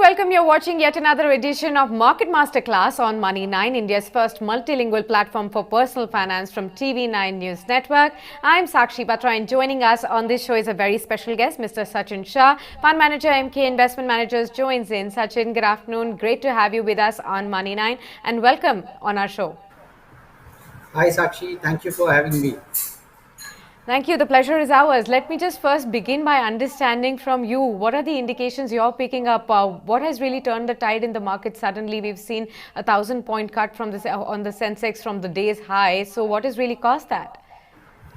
welcome. You're watching yet another edition of Market Masterclass on Money9, India's first multilingual platform for personal finance from TV9 News Network. I'm Sakshi Batra, and joining us on this show is a very special guest, Mr. Sachin Shah, Fund Manager, MK Investment Managers, joins in. Sachin, good afternoon. Great to have you with us on Money9, and welcome on our show. Hi Sakshi, thank you for having me. Thank you. The pleasure is ours. Let me just first begin by understanding from you, what are the indications you're picking up? What has really turned the tide in the market suddenly? We've seen a 1,000-point cut from this on the Sensex from the day's high. So what has really caused that?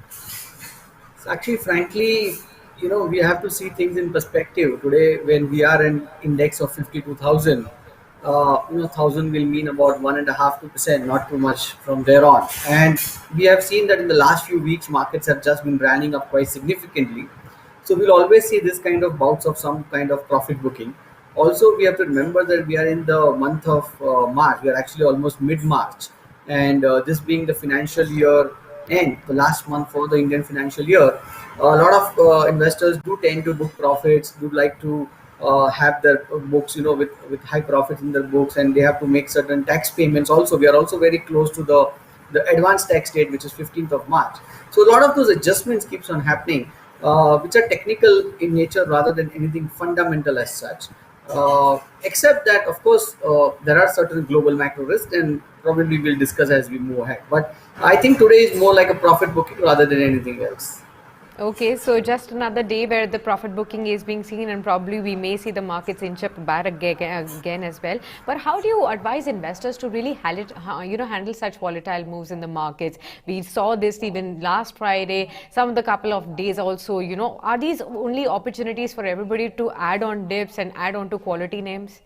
Sakshi, frankly, we have to see things in perspective. Today, when we are an index of 52,000, 1,000 will mean about 1.5%, 2%, not too much from there on. And we have seen that in the last few weeks, markets have just been rallying up quite significantly. So we'll always see this kind of bouts of some kind of profit booking. Also, we have to remember that we are in the month of March. We are actually almost mid-March, and this being the financial year end, the last month for the Indian financial year, a lot of investors do tend to book profits, do like to have their books, with high profits in their books, and they have to make certain tax payments. Also, we are also very close to the advanced tax date, which is 15th of March. So a lot of those adjustments keeps on happening, which are technical in nature rather than anything fundamental as such. Except that, of course, there are certain global macro risks, and probably we'll discuss as we move ahead. But I think today is more like a profit booking rather than anything else. Okay, so just another day where the profit booking is being seen, and probably we may see the markets inch up back again as well. But how do you advise investors to really handle such volatile moves in the markets? We saw this even last Friday, some of the couple of days also. Are these only opportunities for everybody to add on dips and add on to quality names?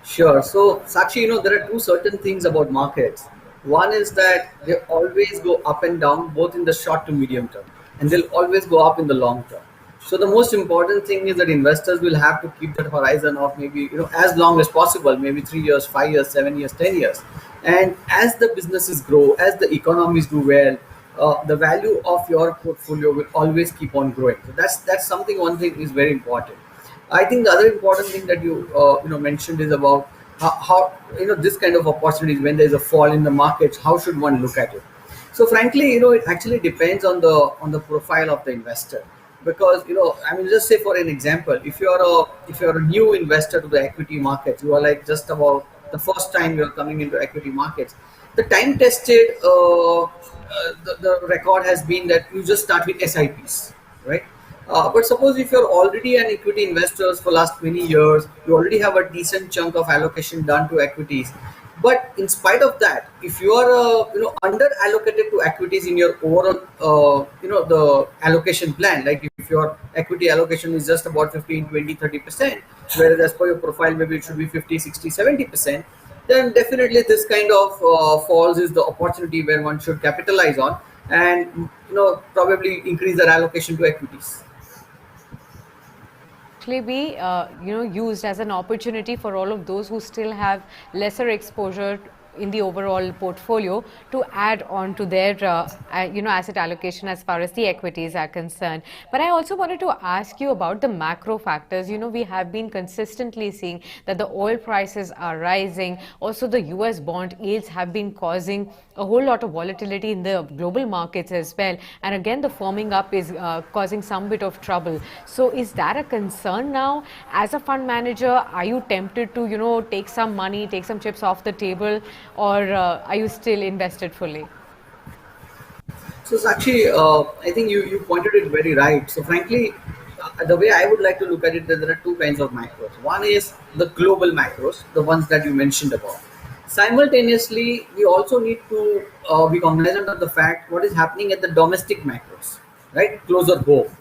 Sure. So, Sakshi, there are two certain things about markets. One is that they always go up and down, both in the short to medium term, and they'll always go up in the long term. So, the most important thing is that investors will have to keep that horizon of maybe, as long as possible, maybe 3 years, 5 years, 7 years, 10 years. And as the businesses grow, as the economies do well, the value of your portfolio will always keep on growing. So that's something. One thing is very important. I think the other important thing that you mentioned is about how this kind of opportunities, when there is a fall in the markets, how should one look at it? So frankly, it actually depends on the profile of the investor, because I mean, just say for an example, if you're a new investor to the equity markets, you are like just about the first time you're coming into equity markets. The time tested the record has been that you just start with SIPs, right? But suppose if you're already an equity investor for last 20 years, you already have a decent chunk of allocation done to equities. But in spite of that, if you are under allocated to equities in your overall the allocation plan, like if your equity allocation is just about 15, 20, 30%, whereas as per your profile maybe it should be 50, 60, 70%, then definitely this kind of falls is the opportunity where one should capitalize on, and probably increase their allocation to equities. Actually be used as an opportunity for all of those who still have lesser exposure in the overall portfolio to add on to their asset allocation as far as the equities are concerned. But I also wanted to ask you about the macro factors. We have been consistently seeing that the oil prices are rising. Also, the US bond yields have been causing a whole lot of volatility in the global markets as well. And again, the firming up is causing some bit of trouble. So is that a concern now? As a fund manager, are you tempted to, take some money, take some chips off the table, or are you still invested fully? So Sakshi, I think you pointed it very right. So frankly, the way I would like to look at it, that there are two kinds of macros. One is the global macros, the ones that you mentioned about. Simultaneously, we also need to be cognizant of the fact what is happening at the domestic macros, right? Closer home.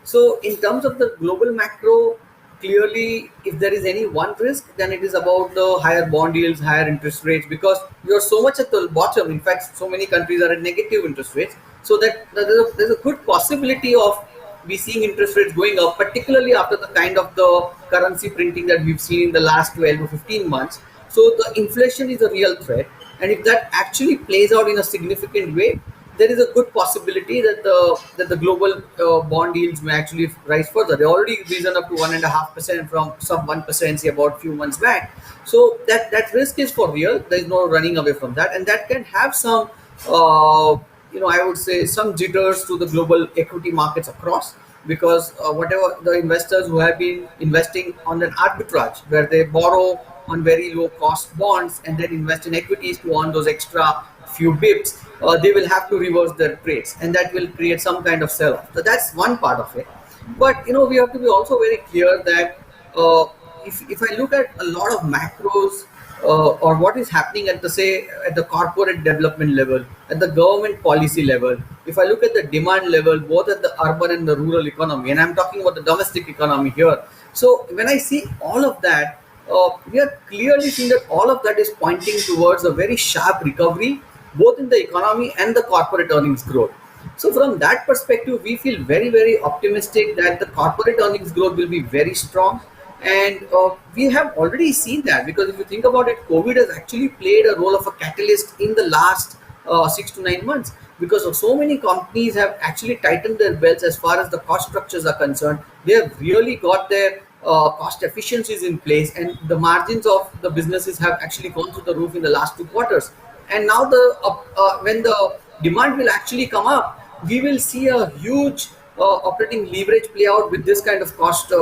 So in terms of the global macro, clearly, if there is any one risk, then it is about the higher bond yields, higher interest rates, because we are so much at the bottom. In fact, so many countries are at negative interest rates, so that there's a good possibility of we seeing interest rates going up, particularly after the kind of the currency printing that we've seen in the last 12 to 15 months. So the inflation is a real threat, and if that actually plays out in a significant way, there is a good possibility that the global bond yields may actually rise further. They already risen up to 1.5% from some 1%, say about few months back. So that risk is for real. There is no running away from that, and that can have some I would say some jitters to the global equity markets across, because whatever the investors who have been investing on an arbitrage where they borrow on very low cost bonds and then invest in equities to earn those extra few bips, they will have to reverse their trades, and that will create some kind of sell off. So that's one part of it. But we have to be also very clear that uh, if I look at a lot of macros, or what is happening at the say at the corporate development level, at the government policy level, if I look at the demand level, both at the urban and the rural economy, and I'm talking about the domestic economy here. So when I see all of that, we are clearly seeing that all of that is pointing towards a very sharp recovery, both in the economy and the corporate earnings growth. So from that perspective, we feel very, very optimistic that the corporate earnings growth will be very strong. And we have already seen that, because if you think about it, COVID has actually played a role of a catalyst in the last 6 to 9 months, because of so many companies have actually tightened their belts as far as the cost structures are concerned. They have really got their cost efficiencies in place, and the margins of the businesses have actually gone through the roof in the last 2 quarters. And now when the demand will actually come up, we will see a huge operating leverage play out with this kind of cost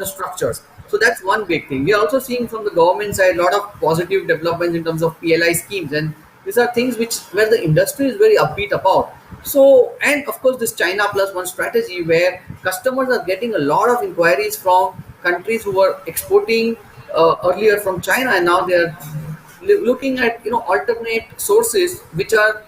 structures. So that's one big thing. We are also seeing from the government side a lot of positive developments in terms of PLI schemes, and these are things which where the industry is very upbeat about. So, and of course this China plus one strategy, where customers are getting a lot of inquiries from countries who were exporting earlier from China, and now they are looking at alternate sources which are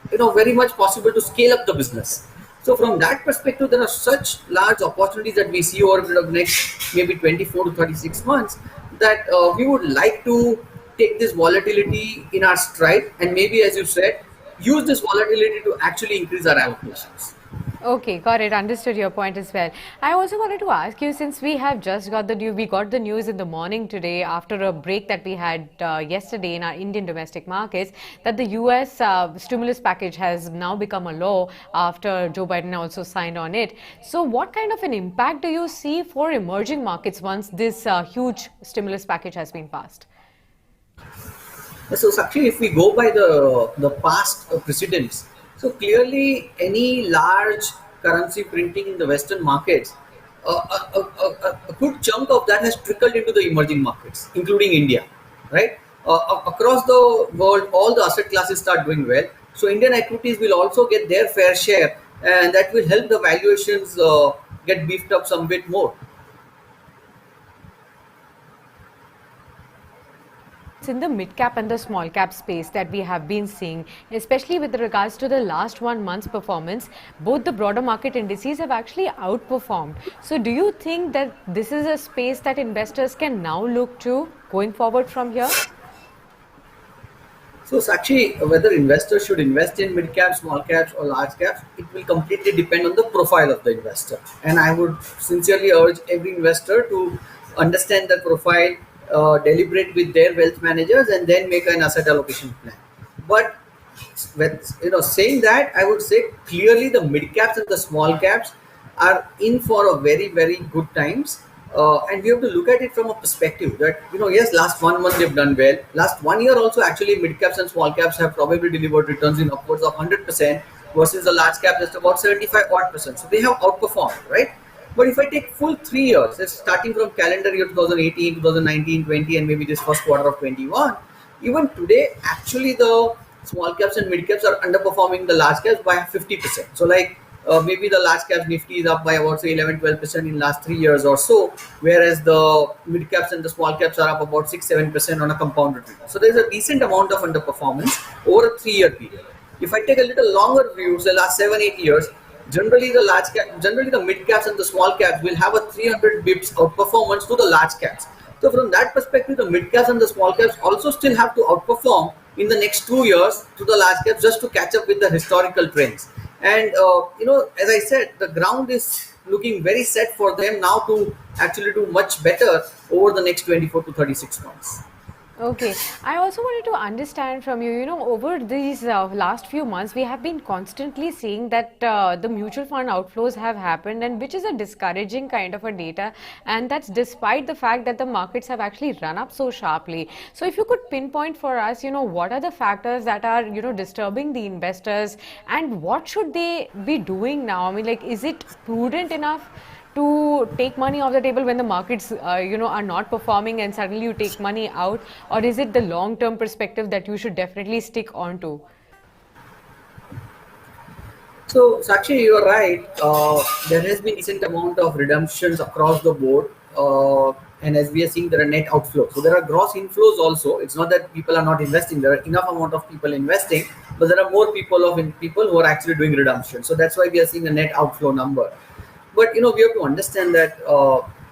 very much possible to scale up the business. So from that perspective, there are such large opportunities that we see over the next maybe 24 to 36 months, that we would like to take this volatility in our stride, and maybe, as you said, use this volatility to actually increase our allocations. Okay, got it. Understood your point as well. I also wanted to ask you, since we have just got the news, we got the news in the morning today after a break that we had yesterday in our Indian domestic markets, that the US stimulus package has now become a law after Joe Biden also signed on it. So, what kind of an impact do you see for emerging markets once this huge stimulus package has been passed? So actually, if we go by the past precedents, so clearly any large currency printing in the Western markets, a good chunk of that has trickled into the emerging markets, including India, right? Across the world, all the asset classes start doing well. So Indian equities will also get their fair share, and that will help the valuations get beefed up some bit more. It's in the mid cap and the small cap space that we have been seeing, especially with regards to the last 1 month's performance. Both the broader market indices have actually outperformed. So, do you think that this is a space that investors can now look to going forward from here? So it's actually whether investors should invest in mid caps, small caps, or large caps, it will completely depend on the profile of the investor. And I would sincerely urge every investor to understand the profile, deliberate with their wealth managers, and then make an asset allocation plan. But with saying that, I would say clearly the mid caps and the small caps are in for a very, very good times. And we have to look at it from a perspective that yes, last 1 month they've done well. Last 1 year also, actually mid caps and small caps have probably delivered returns in upwards of 100%, versus the large cap just about 75 odd percent. So they have outperformed, right? But if I take full 3 years, it's starting from calendar year 2018, 2019, 20, and maybe this first quarter of 21, even today, actually the small caps and mid caps are underperforming the large caps by 50%. So like maybe the large caps Nifty is up by about say 11, 12% in last 3 years or so, whereas the mid caps and the small caps are up about 6, 7% on a compounded rate. So there's a decent amount of underperformance over a 3 year period. If I take a little longer view, say last 7, 8 years, generally the mid caps and the small caps will have a 300 bips outperformance to the large caps. So from that perspective, the mid caps and the small caps also still have to outperform in the next 2 years to the large caps, just to catch up with the historical trends. And as I said, the ground is looking very set for them now to actually do much better over the next 24 to 36 months. Okay. I also wanted to understand from you, over these last few months, we have been constantly seeing that the mutual fund outflows have happened, and which is a discouraging kind of a data. And that's despite the fact that the markets have actually run up so sharply. So, if you could pinpoint for us, what are the factors that are, disturbing the investors, and what should they be doing now? I mean, like, is it prudent enough to take money off the table when the markets are not performing and suddenly you take money out, or is it the long term perspective that you should definitely stick on to? So, Sakshi, you are right. There has been decent amount of redemptions across the board, and as we are seeing, there are net outflows. So there are gross inflows also. It's not that people are not investing. There are enough amount of people investing, but there are more people who are actually doing redemption. So that's why we are seeing a net outflow number. But we have to understand that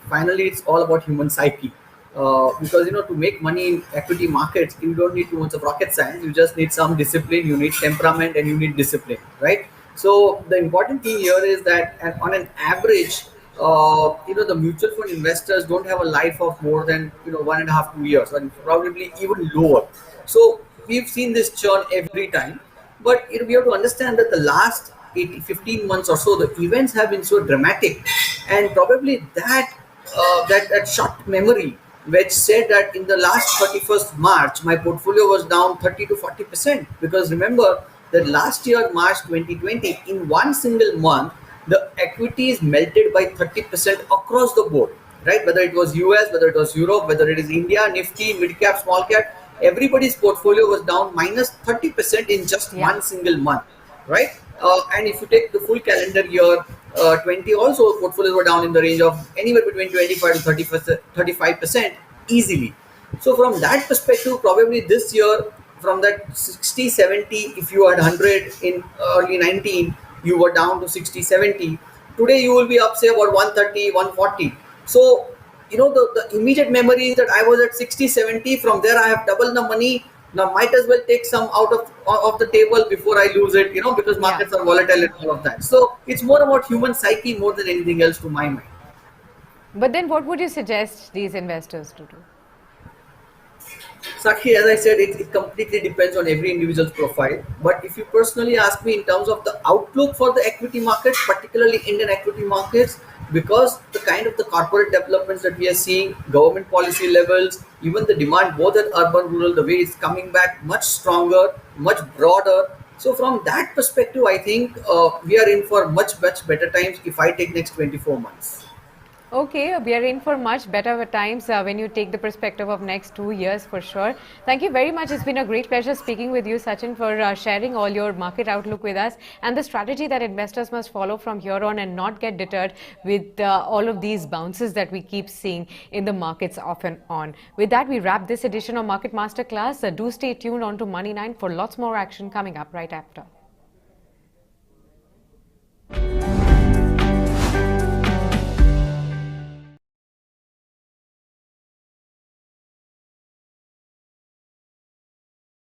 finally it's all about human psyche. Because to make money in equity markets, you don't need too much of rocket science. You just need some discipline, you need temperament, and you need discipline, right? So the important thing here is that on an average, the mutual fund investors don't have a life of more than 1.5 2 years, and probably even lower. So we've seen this churn every time, but we have to understand that the last 15 months or so, the events have been so dramatic, and probably that short memory which said that in the last 31st March, my portfolio was down 30 to 40%. Because remember that last year, March 2020, in one single month, the equities melted by 30% across the board, right? Whether it was US, whether it was Europe, whether it is India, Nifty, mid cap, small cap, everybody's portfolio was down minus 30% in just Yeah. one single month, right? And if you take the full calendar year, 20 also portfolios were down in the range of anywhere between 25 to 35% easily. So from that perspective, probably this year, from that 60 70, if you had 100 in early 19, you were down to 60 70. Today you will be up say about 130 140. So the immediate memory is that I was at 60 70. From there I have doubled the money. Now might as well take some out of the table before I lose it, because Yeah. markets are volatile and all of that. So it's more about human psyche more than anything else to my mind. But then what would you suggest these investors to do? Sakshi, as I said, it completely depends on every individual's profile. But if you personally ask me in terms of the outlook for the equity markets, particularly Indian equity markets, because the kind of the corporate developments that we are seeing, government policy levels, even the demand both at urban, rural, the way it's coming back much stronger, much broader. So from that perspective, I think we are in for much better times if I take next 24 months. Okay, we are in for much better times when you take the perspective of next 2 years for sure. Thank you very much. It's been a great pleasure speaking with you, Sachin, for sharing all your market outlook with us and the strategy that investors must follow from here on and not get deterred with all of these bounces that we keep seeing in the markets off and on. With that, we wrap this edition of Market Masterclass. Do stay tuned on to Money 9 for lots more action coming up right after.